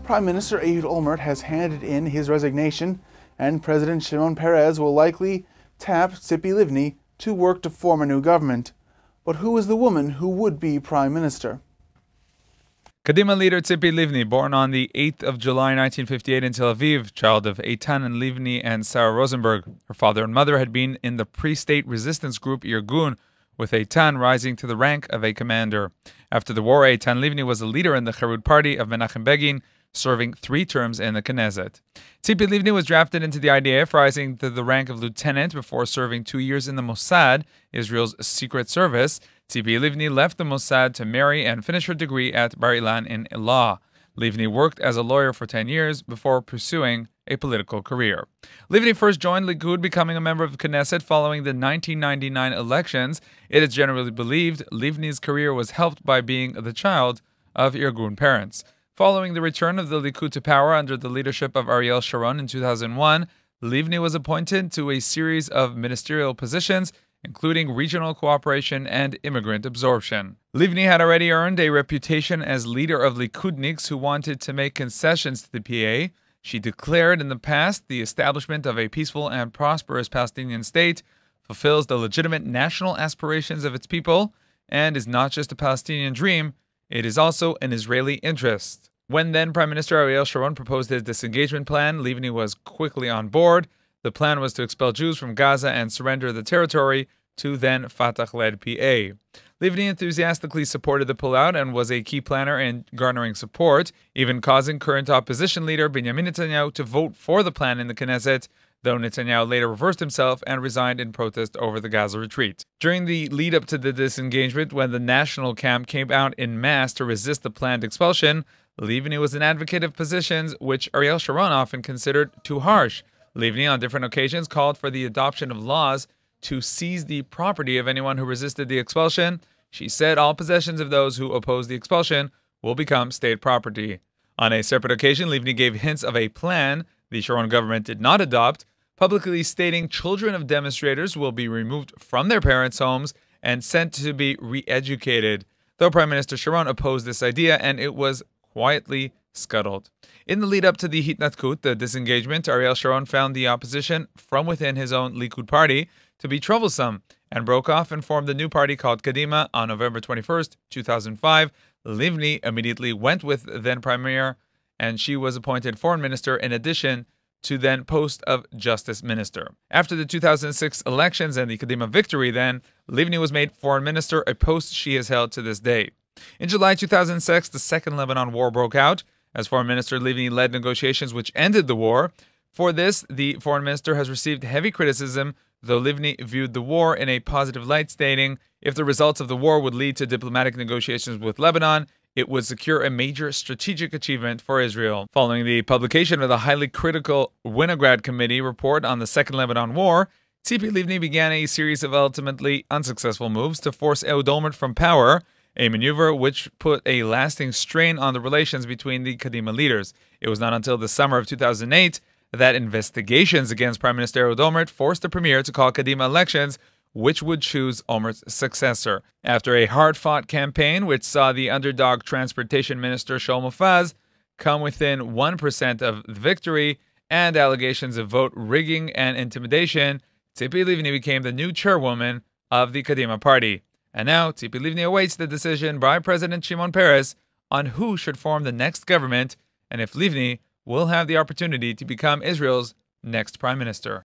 Prime Minister Ehud Olmert has handed in his resignation, and President Shimon Peres will likely tap Tzipi Livni to work to form a new government. But who is the woman who would be Prime Minister? Kadima leader Tzipi Livni, born on the 8th of July 1958 in Tel Aviv, child of Eitan and Livni and Sarah Rosenberg. Her father and mother had been in the pre-state resistance group Irgun, with Eitan rising to the rank of a commander. After the war, Eitan Livni was a leader in the Herut party of Menachem Begin, serving 3 terms in the Knesset. Tzipi Livni was drafted into the IDF, rising to the rank of lieutenant before serving 2 years in the Mossad, Israel's secret service. Tzipi Livni left the Mossad to marry and finish her degree at Bar Ilan in law. Livni worked as a lawyer for 10 years before pursuing a political career. Livni first joined Likud, becoming a member of the Knesset following the 1999 elections. It is generally believed Livni's career was helped by being the child of Irgun parents. Following the return of the Likud to power under the leadership of Ariel Sharon in 2001, Livni was appointed to a series of ministerial positions, including regional cooperation and immigrant absorption. Livni had already earned a reputation as leader of Likudniks who wanted to make concessions to the PA. She declared in the past the establishment of a peaceful and prosperous Palestinian state fulfills the legitimate national aspirations of its people and is not just a Palestinian dream, it is also an Israeli interest. When then Prime Minister Ariel Sharon proposed his disengagement plan, Livni was quickly on board. The plan was to expel Jews from Gaza and surrender the territory to then Fatah-led PA. Livni enthusiastically supported the pullout and was a key planner in garnering support, even causing current opposition leader Benjamin Netanyahu to vote for the plan in the Knesset, though Netanyahu later reversed himself and resigned in protest over the Gaza retreat. During the lead-up to the disengagement, when the national camp came out in mass to resist the planned expulsion, Livni was an advocate of positions which Ariel Sharon often considered too harsh. Livni on different occasions called for the adoption of laws to seize the property of anyone who resisted the expulsion. She said all possessions of those who oppose the expulsion will become state property. On a separate occasion, Livni gave hints of a plan the Sharon government did not adopt, publicly stating children of demonstrators will be removed from their parents' homes and sent to be re-educated, though Prime Minister Sharon opposed this idea and it was quietly scuttled. In the lead-up to the Hitnatkut, the disengagement, Ariel Sharon found the opposition from within his own Likud party to be troublesome and broke off and formed a new party called Kadima on November 21st, 2005. Livni immediately went with then Premier, and she was appointed Foreign Minister in addition to then post of Justice Minister. After the 2006 elections and the Kadima victory then, Livni was made Foreign Minister, a post she has held to this day. In July 2006, the Second Lebanon War broke out. As Foreign Minister, Livni led negotiations which ended the war. For this, the Foreign Minister has received heavy criticism, though Livni viewed the war in a positive light, stating, if the results of the war would lead to diplomatic negotiations with Lebanon, it would secure a major strategic achievement for Israel. Following the publication of the highly critical Winograd Committee report on the Second Lebanon War, Tzipi Livni began a series of ultimately unsuccessful moves to force Ehud Olmert from power, a maneuver which put a lasting strain on the relations between the Kadima leaders. It was not until the summer of 2008 that investigations against Prime Minister Ehud Olmert forced the premier to call Kadima elections, which would choose Olmert's successor. After a hard-fought campaign which saw the underdog Transportation Minister Shaul Mofaz come within 1% of the victory and allegations of vote rigging and intimidation, Tzipi Livni became the new chairwoman of the Kadima party. And now, Tzipi Livni awaits the decision by President Shimon Peres on who should form the next government and if Livni will have the opportunity to become Israel's next prime minister.